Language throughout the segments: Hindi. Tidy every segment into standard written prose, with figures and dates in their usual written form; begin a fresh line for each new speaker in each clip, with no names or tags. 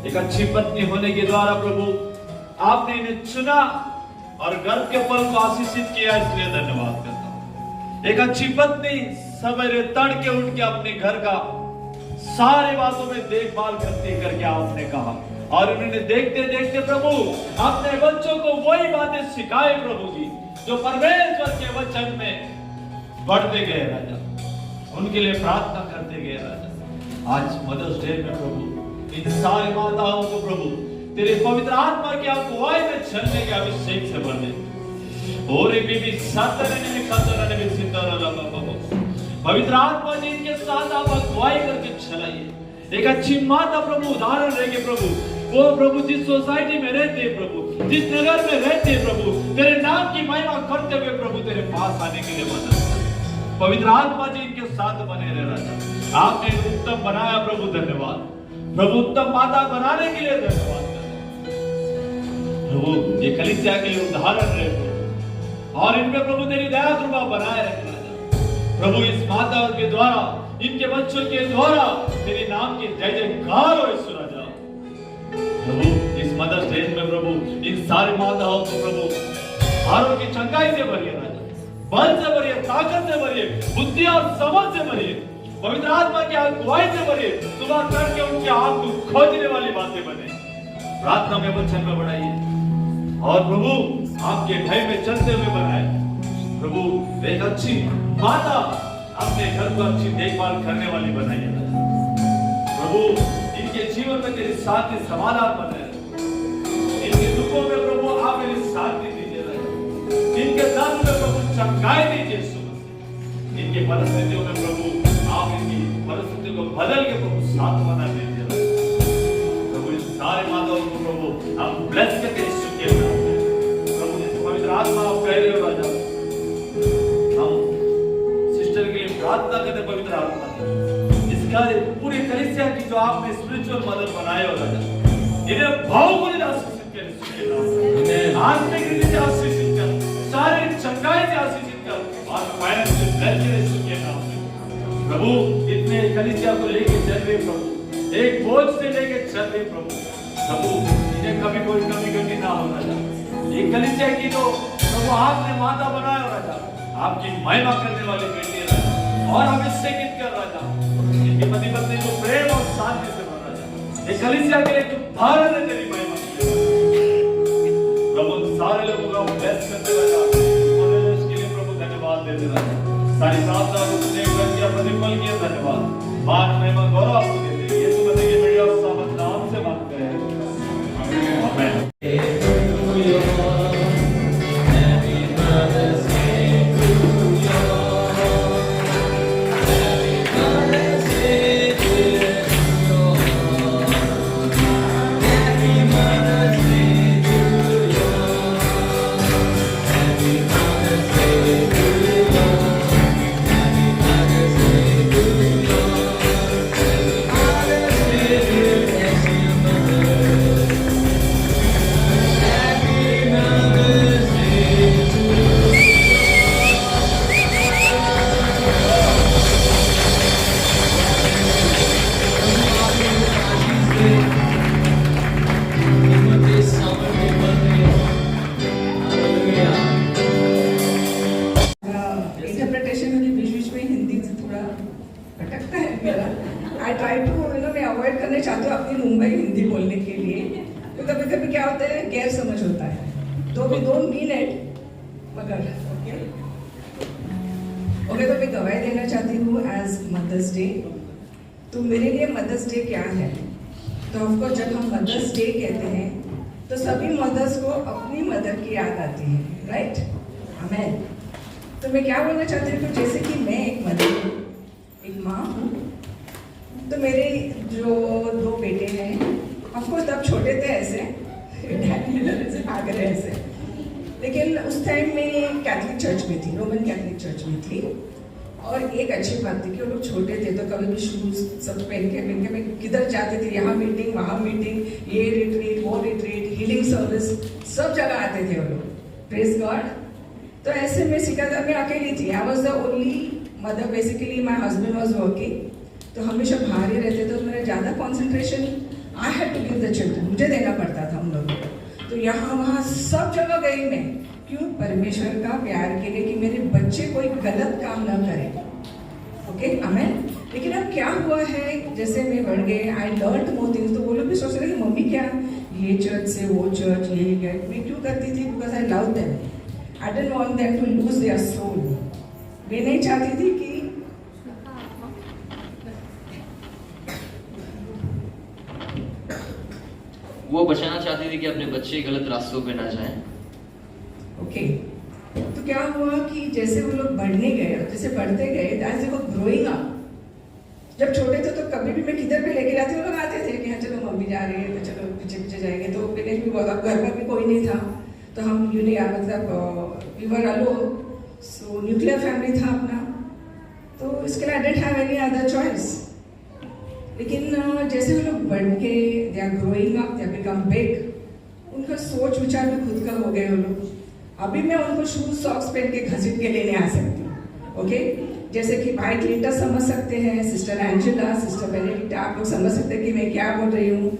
एक अच्छी पत्नी होने के द्वारा प्रभु आपने इन्हें चुना और गर्भ के फल को आशीषित किया, इसलिए धन्यवाद करता हूँ। एक अच्छी पत्नी सवेरे तड़के उठ के अपने घर का सारे बातों में देखभाल करके आपने कहा, और उन्होंने देखते देखते प्रभु अपने बच्चों को वही बातें सिखाए प्रभु जी जो परमेश्वर के वचन में बढ़ते गए राजा, उनके लिए प्रार्थना करते गए राजा। आज मदर्स डे में प्रभु इन सारी माताओं को प्रभु तेरे पवित्र आत्मा की अगुवाई में चलने के अभिषेक से भर दे। पवित्र आत्मा जी इनके साथ आप अगुवाई करके चलाइए। एक अच्छी माता प्रभु उदाहरण रहेगी प्रभु, वो प्रभु जिस सोसाइटी में रहते हैं प्रभु, जिस नगर में रहते हैं प्रभु, तेरे नाम की महिमा करते हुए प्रभु तेरे पास आने के लिए मदद कर। पवित्र आत्मा जी इनके साथ बने रहे राजा। आपने उत्तम बनाया प्रभु, धन्यवाद प्रभु। उत्तम माता बनाने के लिए धन्यवाद प्रभु। ये कलीसिया के लिए उदाहरण रहे प्रभु, और इनमें प्रभु तेरी दया कृपा बनाए रखे राजा। प्रभु इस माता के द्वारा, इनके बच्चों के द्वारा तेरे नाम की जय जयकार हो ईश्वर राजा। प्रभु इस मदर्स डे में प्रभु इन सारी माताओं को प्रभु हारों की चंगाई से भरिए राजा, बल से भरिए, ताकत से भरिए, बुद्धि और समझ से भरिए, पवित्र आत्मा की अगुवाई से भरिए। सुबह करके उनके आप को खोजने वाली बातें बने, प्रार्थना में वचन में बढ़ाइए, और प्रभु आपके भय में चलते हुए बनाए। प्रभु एक अच्छी माता अपने घर को अच्छी देखभाल करने वाली बनाइए प्रभु। इनके जीवन में तेरे साथ ही समाधान बनाए, इनके दुखों में प्रभु आप मेरे साथ दीजिए, इनके दर्द में प्रभु चंगाई दीजिए, इनके परिस्थितियों में प्रभु आप इनकी परिस्थिति को बदल के प्रभु साथ बना दीजिए प्रभु। इस सारे माताओं को प्रभु हम ब्लेस करके सुखी प्रभु, जिस पवित्र आत्मा आप कह रहे हो राजा, हम प्रार्थना करते पवित्र आत्मा इसका पूरी कलीसिया की जो आपने स्पिरिचुअल मदर बनाए हो राजा, इन्हें भाव को आशीषित कर, आत्मिक रीति से आशीषित कर, शारीरिक चंगाई से आशीषित कर और फाइनेंशियल ब्लेसिंग के नाम में प्रभु इतने कलीसिया को लेके चल रहे प्रभु, एक बोझ से लेके चल रहे प्रभु, इन्हें कभी कोई कमी कमी ना हो राजा। ये कलीसिया की तो प्रभु आपने माता बनाया हो राजा, आपकी महिमा करने वाली बेटी है राजा, और अभिषेकित कर राजा, इनके पति पत्नी को प्रेम और शांति से भर राजा, ये कलीसिया के लिए जो भारत है तेरी महिमा के लिए प्रभु, सारे लोगों का ब्लेस करते राजा, इसके लिए प्रभु धन्यवाद देते राजा, सारी प्रार्थना को तुमने कर दिया, प्रतिफल किया, धन्यवाद, मान महिमा गौरव आपको देते हैं, यीशु मसीह के बड़े और सामर्थ नाम से मांगते हैं, आमीन।
ओके, तो मैं गवाही देना चाहती हूँ एज मदर्स डे। तो मेरे लिए मदर्स डे क्या है? तो ऑफकोर्स जब हम मदर्स डे कहते हैं तो सभी मदर्स को अपनी मदर की याद आती है, राइट? आमेन। तो मैं क्या बोलना चाहती हूँ, जैसे कि मैं एक मदर हूँ, एक माँ हूँ, तो मेरे जो 2 बेटे हैं, ऑफकोर्स तब छोटे थे ऐसे, डैडी से भाग रहे ऐसे, लेकिन उस टाइम में कैथलिक चर्च में थी, रोमन कैथलिक चर्च में थी। और एक अच्छी बात थी कि वो लोग छोटे थे तो कभी भी शूज सब पहन के मैं किधर जाते थे, यहाँ मीटिंग वहाँ मीटिंग, ये रिट्रीट वो रिट्रीट, हीलिंग सर्विस, सब जगह आते थे वो लोग, प्रेज गॉड। तो ऐसे में सीखा था, मैं अकेली थी, I was the only mother, basically my husband was working, तो हमेशा बाहर ही रहते थे, तो मेरा ज़्यादा concentration I had to give the children, मुझे देना पड़ता था हम लोगों को। तो यहाँ वहाँ सब जगह गई मैं, क्यों? परमेश्वर का प्यार के लिए, कि मेरे बच्चे कोई गलत काम ना करें। ओके, आमेन। लेकिन अब क्या हुआ है, जैसे मैं बढ़ गए, आई लर्न मोर थिंग्स, तो वो लोग भी सोच रहे कि मम्मी क्या ये चर्च से वो चर्च, ये गए। मैं क्यों करती थी? Because I love them, I didn't want them to lose their soul. मैं नहीं चाहती थी कि
वो बचाना चाहती थी कि अपने बच्चे गलत रास्तों पे ना जाएं।
ओके, तो क्या हुआ कि जैसे वो लोग बढ़ने गए, जैसे बढ़ते गए, as they were growing up, जब छोटे थे तो कभी भी मैं किधर भी लेके जाती, वो लोग आते थे कि हाँ चलो मम्मी जा रही है तो चलो पीछे पीछे जाएंगे। तो विलेज भी बहुत, घर पर भी कोई नहीं था, तो हम मतलब we were alone, so nuclear family था अपना, तो इसके लिए I didn't have any other choice. लेकिन जैसे वो लोग बढ़ के, they are growing up, they become big, उनका सोच विचार भी खुद का हो गए वो लोग। अभी मैं उनको शूज सॉक्स पहन के घसीट के लेने आ सकती हूँ, ओके? जैसे कि भाई क्लिंटा समझ सकते हैं, सिस्टर एंजेला, सिस्टर बेनेडिक्टा, आप लोग समझ सकते हैं कि मैं क्या बोल रही हूँ,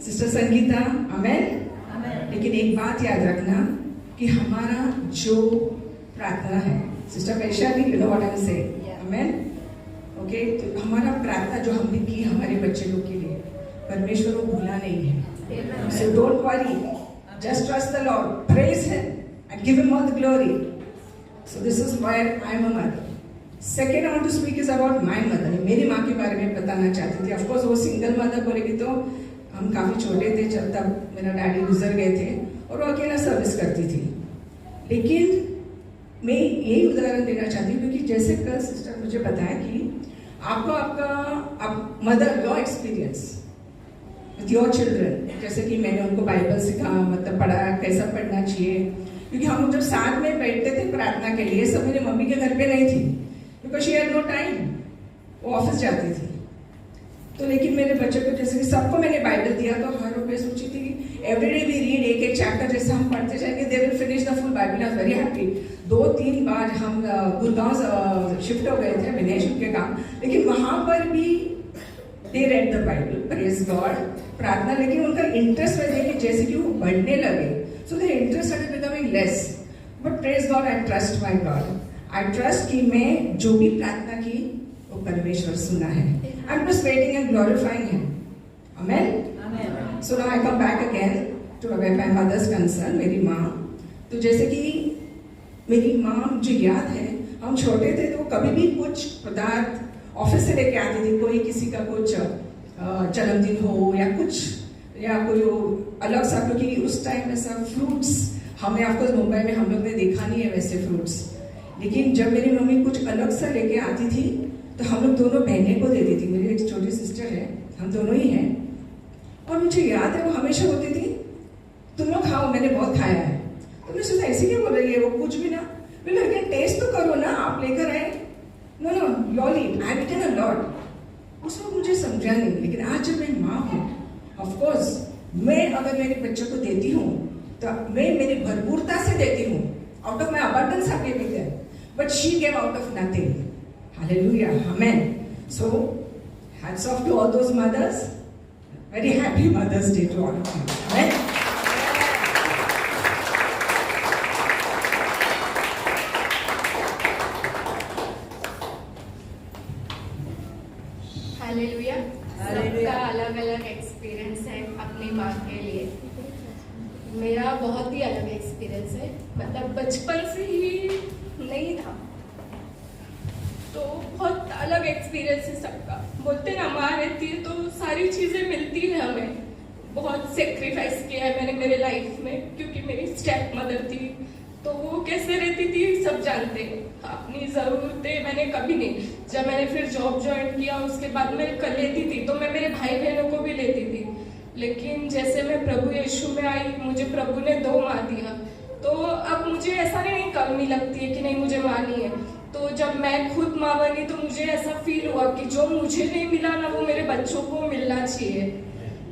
सिस्टर संगीता, आमेन। लेकिन एक बात याद रखना कि हमारा जो प्रार्थना है, sister Vaishali, you know what I am saying, amen, okay? तो हमारा प्रार्थना जो हमने की हमारे बच्चे लोग के लिए, परमेश्वर को भूला नहीं है। So don't worry, just trust the Lord, praise him and give him all the glory. So this is why I am a mother. Second I want to speak is about my mother. मेरी माँ के बारे में बताना चाहती थी। Of course वो सिंगल मदर बोलेगी तो हम काफ़ी छोटे थे जब तब मेरा डैडी गुजर गए थे और वो अकेला सर्विस करती थी। लेकिन मैं यही उदाहरण देना चाहती हूँ क्योंकि जैसे कल सिस्टर मुझे बताया कि आपका mother your experience with your children, जैसे कि मैंने उनको बाइबल सिखा, मतलब पढ़ाया कैसा पढ़ना चाहिए, क्योंकि हम जब साथ में बैठते थे प्रार्थना के लिए, सब मेरी मम्मी के घर पे नहीं थी, because she had no time, वो ऑफिस जाती थी। तो लेकिन मेरे बच्चों को जैसे कि सबको मैंने बाइबल दिया, तो हर रोज मैं सोची थी एवरीडे वी रीड एक एक चैप्टर, जैसे हम पढ़ते जाएंगे they will finish the full Bible. I was very happy. 2-3 बार हम गुड़गांव शिफ्ट हो गए थे विनेश के काम, लेकिन वहां पर भी they read the Bible, praise God, प्रार्थना। लेकिन उनका इंटरेस्ट वजह कि जैसे कि वो बढ़ने लगे, so their interest started becoming less. But praise God, I trust my God, I trust कि मैं जो भी प्रार्थना की वो परमेश्वर सुना है। I am just waiting and glorifying him. Amen. So now I come back again to my mother's concern, मेरी माँ। तो जैसे कि मेरी माँ, मुझे याद है हम छोटे थे तो कभी भी कुछ पदार्थ ऑफिस से लेके आती थी, कोई किसी का कुछ जन्मदिन हो या कुछ, या कोई अलग सा, क्योंकि उस टाइम ऐसा फ्रूट्स हमने, आपको मुंबई में हम लोग ने देखा नहीं है वैसे फ्रूट्स। लेकिन जब मेरी मम्मी कुछ अलग सा लेके आती थी तो हम लोग दोनों बहनें को देती थी। मेरी एक छोटी सिस्टर है, हम दोनों ही हैं। और मुझे याद है वो हमेशा होती थी, तुम लोग खाओ, मैंने बहुत खाया है। तो मैं सोचा ऐसे क्या बोल रही है वो, कुछ भी ना, लेकिन टेस्ट तो करो ना, आप लेकर आए। No no, you eat, I eaten a lot. उस वक्त मुझे समझा नहीं, लेकिन आज जब मैं माँ हूँ, ऑफ कोर्स मैं अगर मेरे बच्चों को देती हूँ तो मैं मेरी भरपूरता से देती हूँ, out of my abundance I give it, but she gave out of nothing. Hallelujah, amen. So hats off to all those mothers, very happy Mother's Day to all of you. Amen.
Hallelujah. सबका अलग अलग एक्सपीरियंस है अपनी बात के लिए। मेरा बहुत ही अलग एक्सपीरियंस है, मतलब बचपन से ही नहीं था, तो बहुत अलग एक्सपीरियंस है सबका। बोलते ना माँ रहती है तो सारी चीजें मिलती है हमें। बहुत सेक्रीफाइस किया है मैंने मेरे लाइफ में, क्योंकि मेरी स्टेप मदर थी तो वो कैसे रहती थी सब जानते हैं। अपनी ज़रूरतें मैंने कभी नहीं, जब मैंने फिर जॉब ज्वाइन किया उसके बाद मैं कर लेती थी, तो मैं मेरे भाई बहनों को भी लेती थी। लेकिन जैसे मैं प्रभु यीशु में आई, मुझे प्रभु ने 2 माँ दिया, तो अब मुझे ऐसा नहीं कमी लगती है कि नहीं मुझे माँ नहीं है। तो जब मैं खुद माँ बनी तो मुझे ऐसा फील हुआ कि जो मुझे नहीं मिला ना वो मेरे बच्चों को मिलना चाहिए।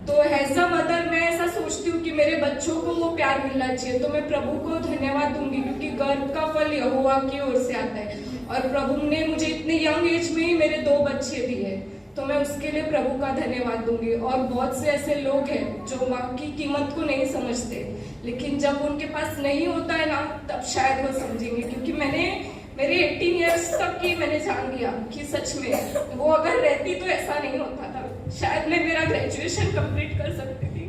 तो एज अ मदर मैं ऐसा सोचती हूँ कि मेरे बच्चों को वो प्यार मिलना चाहिए। तो मैं प्रभु को धन्यवाद दूंगी, क्योंकि गर्भ का फल यहोवा की ओर से आता है, और प्रभु ने मुझे इतने यंग एज में ही मेरे 2 बच्चे दिए, तो मैं उसके लिए प्रभु का धन्यवाद दूंगी। और बहुत से ऐसे लोग हैं जो माँ की कीमत को नहीं समझते, लेकिन जब उनके पास नहीं होता है ना तब शायद वो समझेंगे। क्योंकि मैंने मेरे 18 इयर्स तक की मैंने जान लिया कि सच में वो अगर रहती तो ऐसा नहीं होता था, शायद मैं मेरा ग्रेजुएशन कंप्लीट कर सकती थी।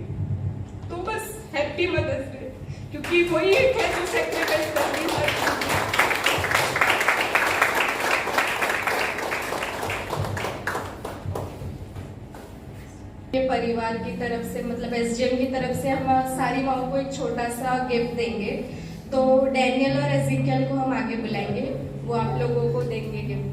तो बस हैप्पी मदर्स डे, क्योंकि वही एक है जो सेक्रीफाइस करती है। परिवार की तरफ से, मतलब एसजीएम की तरफ से हम सारी माओं को एक छोटा सा गिफ्ट देंगे। तो डैनियल और एजिकियल को हम आगे बुलाएंगे, वो आप लोगों को देंगे गिफ्ट।